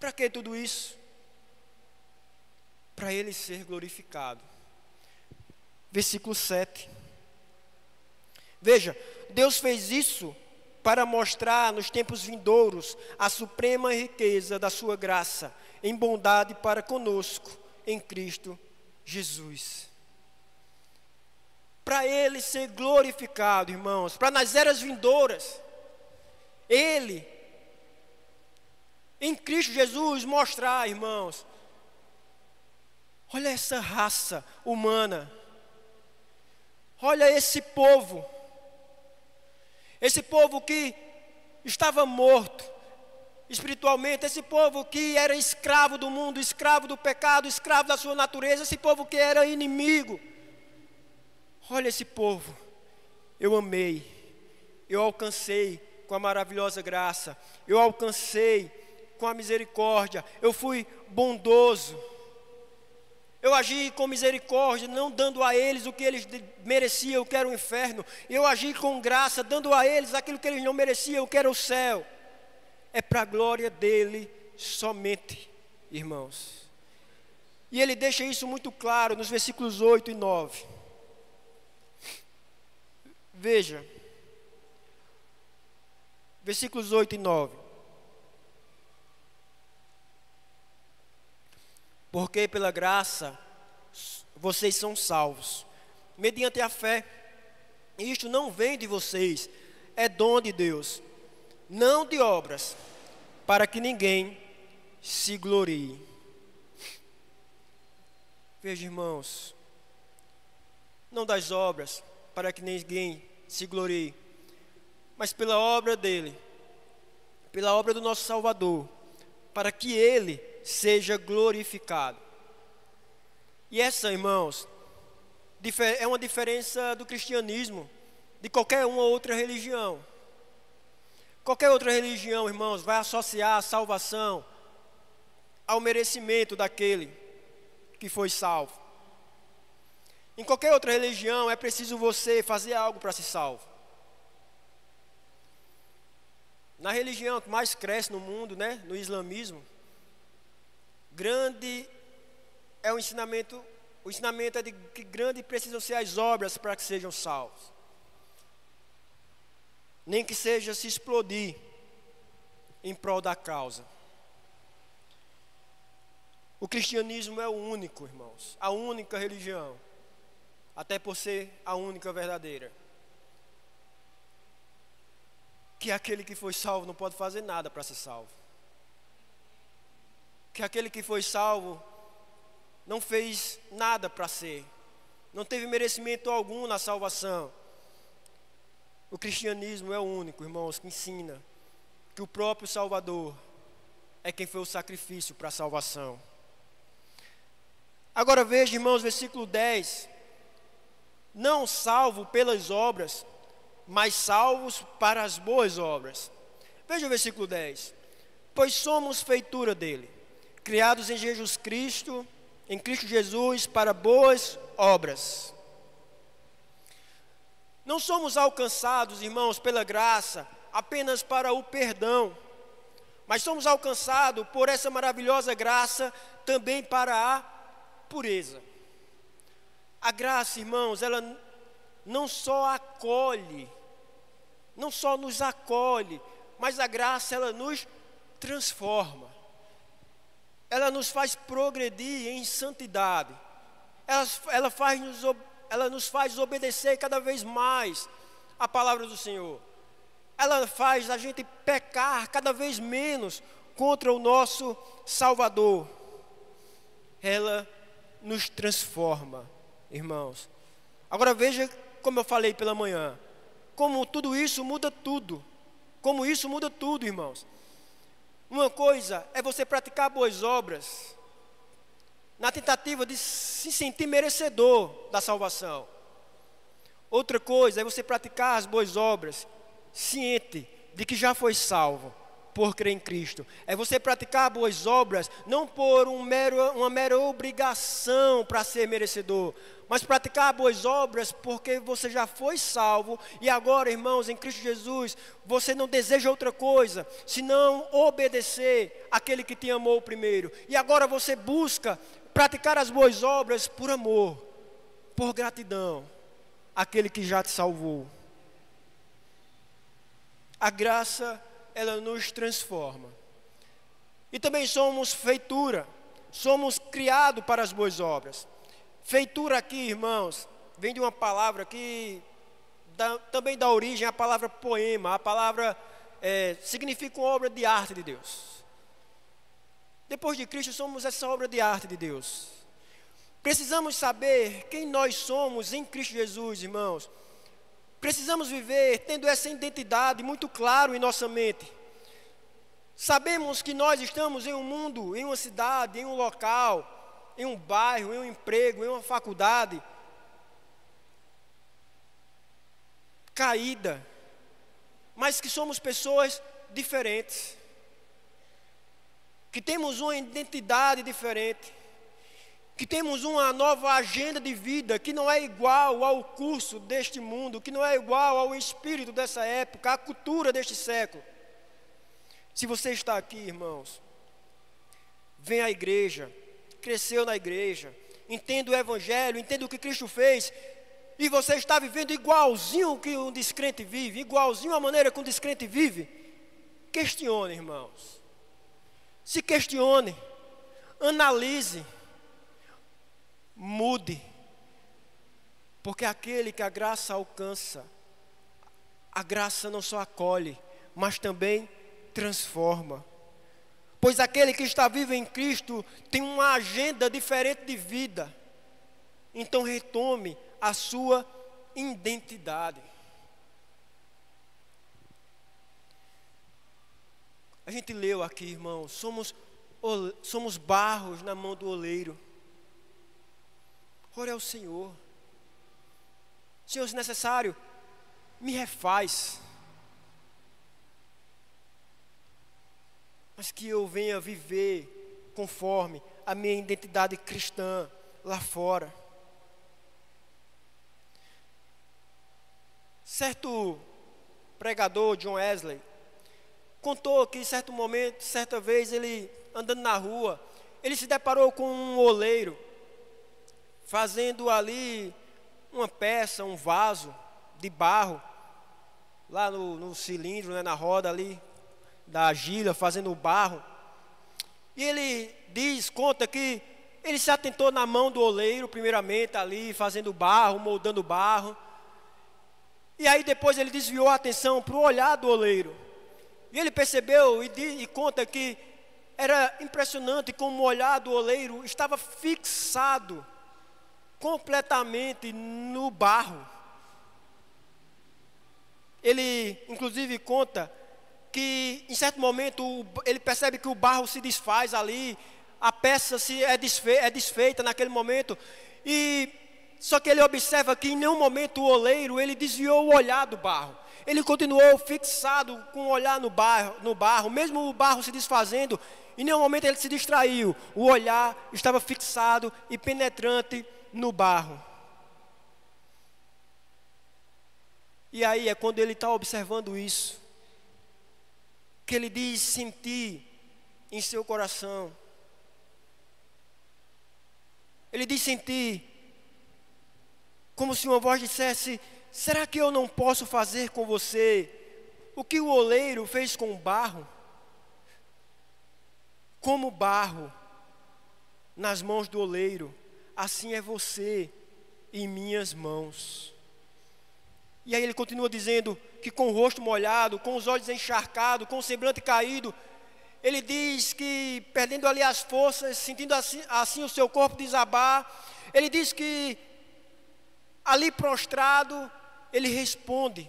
Para que tudo isso? Para Ele ser glorificado. Versículo 7. Veja, Deus fez isso para mostrar nos tempos vindouros a suprema riqueza da sua graça, em bondade para conosco, em Cristo Jesus. Para Ele ser glorificado, irmãos, para nas eras vindouras, Ele, em Cristo Jesus, mostrar, irmãos, olha essa raça humana, olha esse povo que estava morto espiritualmente, esse povo que era escravo do mundo, escravo do pecado, escravo da sua natureza, esse povo que era inimigo. Olha esse povo, eu amei, eu alcancei com a maravilhosa graça, eu alcancei com a misericórdia, eu fui bondoso, eu agi com misericórdia, não dando a eles o que eles mereciam, que era o inferno. Eu agi com graça, dando a eles aquilo que eles não mereciam, que era o céu. É para a glória dele somente, irmãos. E ele deixa isso muito claro nos versículos 8 e 9. Veja, versículos 8 e 9. Porque pela graça vocês são salvos, mediante a fé. E isto não vem de vocês, é dom de Deus, não de obras, para que ninguém se glorie. Veja, irmãos, não das obras, para que ninguém se glorie, mas pela obra dele, pela obra do nosso Salvador, para que ele seja glorificado. E essa, irmãos, é uma diferença do cristianismo de qualquer uma outra religião. Qualquer outra religião, irmãos, vai associar a salvação ao merecimento daquele que foi salvo. Em qualquer outra religião é preciso você fazer algo para ser salvo. Na religião que mais cresce no mundo, né, no islamismo, grande é o ensinamento é de que grande precisam ser as obras para que sejam salvos. Nem que seja se explodir em prol da causa. O cristianismo é o único, irmãos, a única religião, até por ser a única verdadeira, que aquele que foi salvo não pode fazer nada para ser salvo. Que aquele que foi salvo não fez nada para ser, não teve merecimento algum na salvação. O cristianismo é o único, irmãos, que ensina que o próprio Salvador é quem foi o sacrifício para a salvação. Agora veja, irmãos, versículo 10. Não salvo pelas obras, mas salvos para as boas obras. Veja o versículo 10. Pois somos feitura dele, criados em Jesus Cristo, em Cristo Jesus, para boas obras. Não somos alcançados, irmãos, pela graça, apenas para o perdão, mas somos alcançados por essa maravilhosa graça também para a pureza. A graça, irmãos, ela não só acolhe, não só nos acolhe, mas a graça, ela nos transforma. Ela nos faz progredir em santidade. Ela nos faz obedecer cada vez mais a palavra do Senhor. Ela faz a gente pecar cada vez menos contra o nosso Salvador. Ela nos transforma, irmãos. Agora veja como eu falei pela manhã, como tudo isso muda tudo. Como isso muda tudo, irmãos. Uma coisa é você praticar boas obras na tentativa de se sentir merecedor da salvação. Outra coisa é você praticar as boas obras ciente de que já foi salvo por crer em Cristo. É você praticar boas obras não por uma mera obrigação para ser merecedor, mas praticar boas obras porque você já foi salvo e agora, irmãos, em Cristo Jesus, você não deseja outra coisa senão obedecer aquele que te amou primeiro. E agora você busca praticar as boas obras por amor, por gratidão àquele que já te salvou. A graça, ela nos transforma. E também somos feitura, somos criados para as boas obras. Feitura aqui, irmãos, vem de uma palavra que também dá origem à palavra poema. A palavra significa uma obra de arte de Deus. Depois de Cristo somos essa obra de arte de Deus. Precisamos saber quem nós somos em Cristo Jesus, irmãos. Precisamos viver tendo essa identidade muito claro em nossa mente. Sabemos que nós estamos em um mundo, em uma cidade, em um local, em um bairro, em um emprego, em uma faculdade caída, mas que somos pessoas diferentes, que temos uma identidade diferente, que temos uma nova agenda de vida que não é igual ao curso deste mundo, que não é igual ao espírito dessa época, à cultura deste século. Se você está aqui, irmãos, vem à igreja, cresceu na igreja, entende o evangelho, entende o que Cristo fez, e você está vivendo igualzinho que um descrente vive, igualzinho à maneira que um descrente vive, questione, irmãos. Se questione, analise, mude, porque aquele que a graça alcança, a graça não só acolhe, mas também transforma. Pois aquele que está vivo em Cristo tem uma agenda diferente de vida. Então retome a sua identidade. A gente leu aqui, irmãos, somos barros na mão do oleiro. Ore ao Senhor. Senhor, se necessário, me refaz. Mas que eu venha viver conforme a minha identidade cristã lá fora. Certo pregador, John Wesley, contou que em certo momento, certa vez, ele andando na rua, ele se deparou com um oleiro, fazendo ali uma peça, um vaso de barro, lá no cilindro, né, na roda ali, da argila, fazendo o barro. E ele conta que ele se atentou na mão do oleiro, primeiramente ali, fazendo barro, moldando barro. E aí depois ele desviou a atenção para o olhar do oleiro. E ele percebeu e conta que era impressionante como o olhar do oleiro estava fixado completamente no barro. Ele inclusive conta que em certo momento ele percebe que o barro se desfaz ali, a peça é desfeita naquele momento. E só que ele observa que em nenhum momento o oleiro ele desviou o olhar do barro. Ele continuou fixado com o olhar no barro, mesmo o barro se desfazendo, em nenhum momento ele se distraiu. O olhar estava fixado e penetrante no barro. E aí é quando ele está observando isso, que ele diz sentir em seu coração. Ele diz sentir, como se uma voz dissesse: será que eu não posso fazer com você o que o oleiro fez com o barro? Como barro nas mãos do oleiro, assim é você em minhas mãos. E aí ele continua dizendo que com o rosto molhado, com os olhos encharcados, com o semblante caído, ele diz que perdendo ali as forças, sentindo assim o seu corpo desabar, ele diz que ali prostrado, ele responde,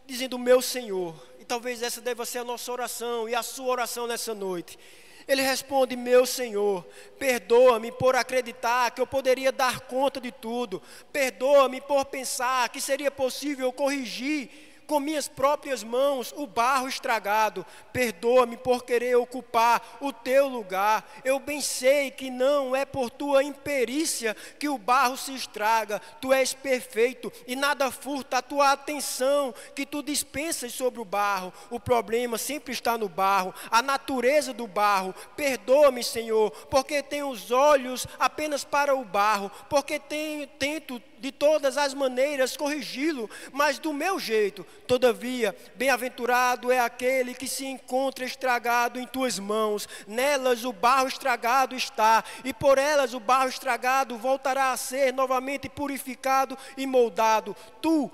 dizendo: meu Senhor. E talvez essa deva ser a nossa oração e a sua oração nessa noite. Ele responde: meu Senhor, perdoa-me por acreditar que eu poderia dar conta de tudo. Perdoa-me por pensar que seria possível corrigir com minhas próprias mãos o barro estragado. Perdoa-me por querer ocupar o teu lugar. Eu bem sei que não é por tua imperícia que o barro se estraga. Tu és perfeito e nada furta a tua atenção que tu dispensas sobre o barro. O problema sempre está no barro, a natureza do barro. Perdoa-me, Senhor, porque tenho os olhos apenas para o barro, porque tento de todas as maneiras corrigi-lo, mas do meu jeito. Todavia, bem-aventurado é aquele que se encontra estragado em tuas mãos. Nelas o barro estragado está, e por elas o barro estragado voltará a ser novamente purificado e moldado. Tu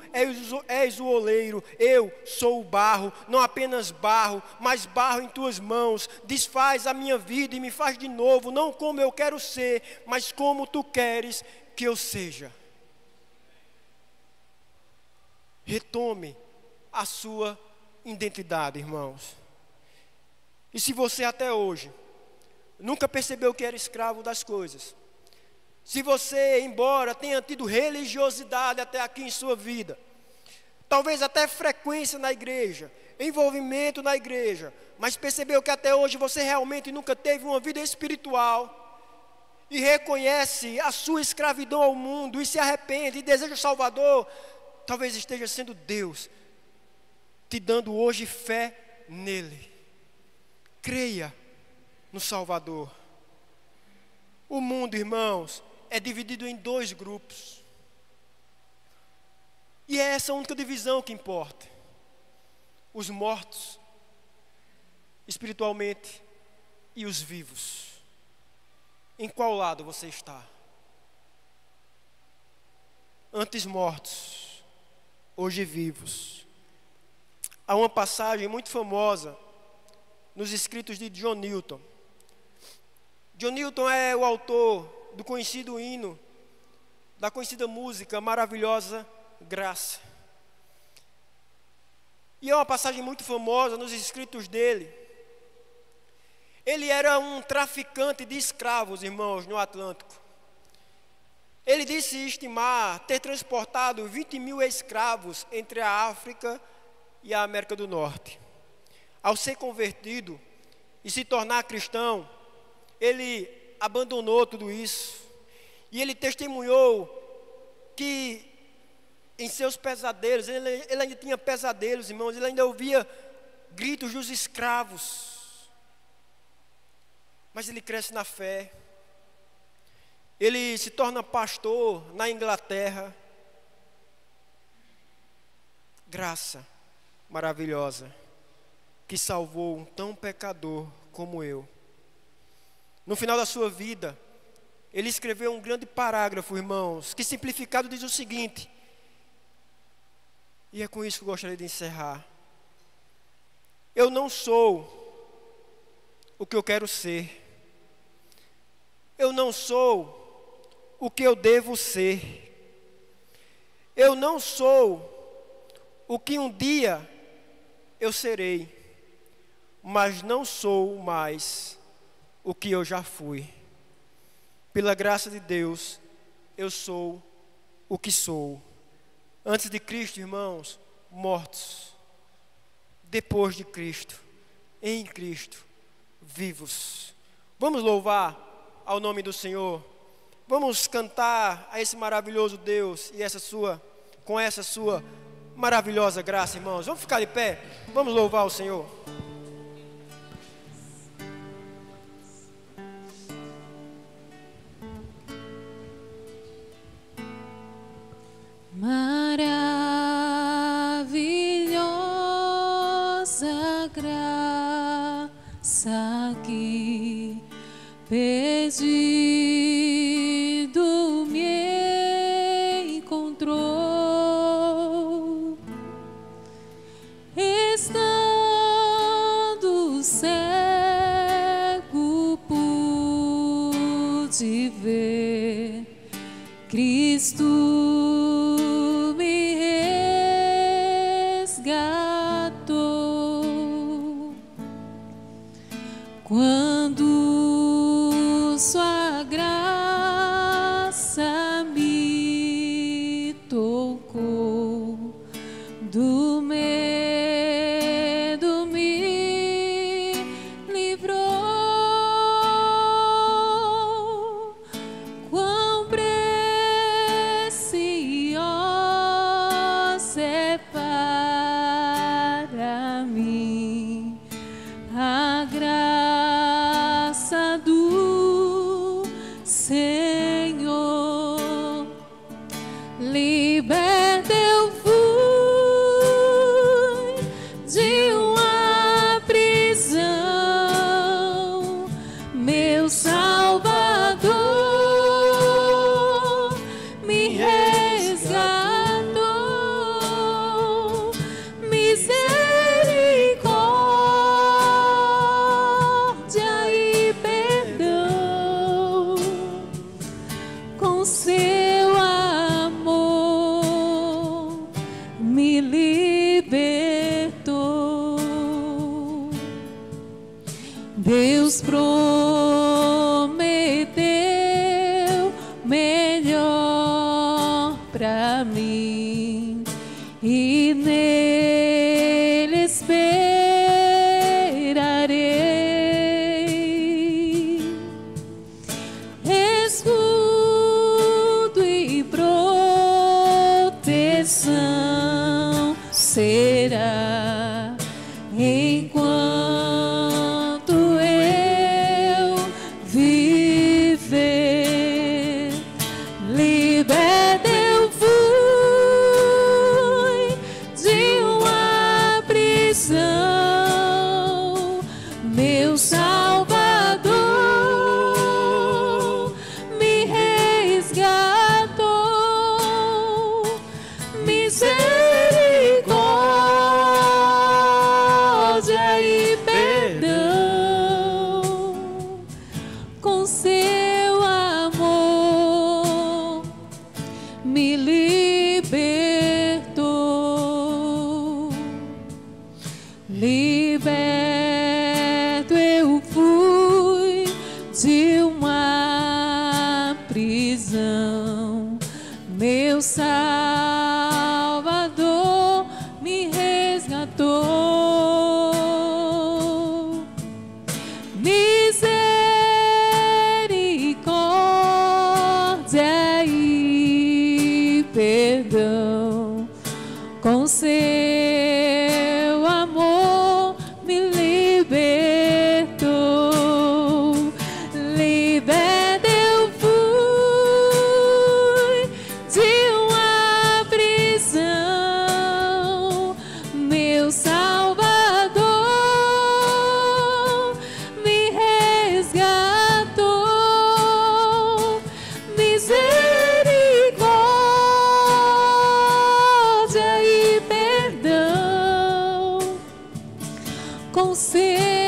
és o oleiro, eu sou o barro, não apenas barro, mas barro em tuas mãos. Desfaz a minha vida e me faz de novo, não como eu quero ser, mas como tu queres que eu seja. Retome a sua identidade, irmãos. E se você até hoje nunca percebeu que era escravo das coisas, se você, embora tenha tido religiosidade até aqui em sua vida, talvez até frequência na igreja, envolvimento na igreja, mas percebeu que até hoje você realmente nunca teve uma vida espiritual, e reconhece a sua escravidão ao mundo, e se arrepende, e deseja o Salvador, talvez esteja sendo Deus te dando hoje fé nele. Creia no Salvador. O mundo, irmãos, é dividido em dois grupos. E é essa a única divisão que importa. Os mortos, espiritualmente, e os vivos. Em qual lado você está? Antes mortos, hoje vivos. Há uma passagem muito famosa nos escritos de John Newton. John Newton é o autor do conhecido hino, da conhecida música maravilhosa Graça. E é uma passagem muito famosa nos escritos dele. Ele era um traficante de escravos, irmãos, no Atlântico. Ele disse estimar ter transportado 20 mil escravos entre a África e a América do Norte. Ao ser convertido e se tornar cristão, ele abandonou tudo isso. E ele testemunhou que em seus pesadelos, ele ainda tinha pesadelos, irmãos, ele ainda ouvia gritos dos escravos. Mas ele cresce na fé. Ele se torna pastor na Inglaterra. Graça maravilhosa que salvou um tão pecador como eu. No final da sua vida, ele escreveu um grande parágrafo, irmãos, que simplificado diz o seguinte, e é com isso que eu gostaria de encerrar: eu não sou o que eu quero ser, eu não sou o que eu devo ser, eu não sou o que um dia eu serei, mas não sou mais o que eu já fui. Pela graça de Deus, eu sou o que sou. Antes de Cristo, irmãos, mortos. Depois de Cristo, em Cristo, vivos. Vamos louvar ao nome do Senhor. Vamos cantar a esse maravilhoso Deus e com essa sua maravilhosa graça, irmãos. Vamos ficar de pé. Vamos louvar o Senhor. Maravilhosa graça que perdido me encontrou, estando cego pude ver Cristo. Quando sua graça me tocou, do medo me livrou. Quão preciosa é para mim a graça do Senhor. Liberta eu fui de uma prisão, meu Salvador me resgatou. Misericórdia e perdão, com seu amor me libertou. Deus prometeu melhor pra mim e nele esperarei. Escudo e proteção será enquanto eu viver. Liberta eu fui de uma prisão, meu Salvador me resgatou. Misericórdia e perdão, com seu amor me libertou. Liberto eu fui de uma prisão, meu Salvador me resgatou. Misericórdia e perdão, com seu amor me libertou. Liberta eu fui de uma prisão, meu Salvador me resgatou. Misericórdia e perdão, com seu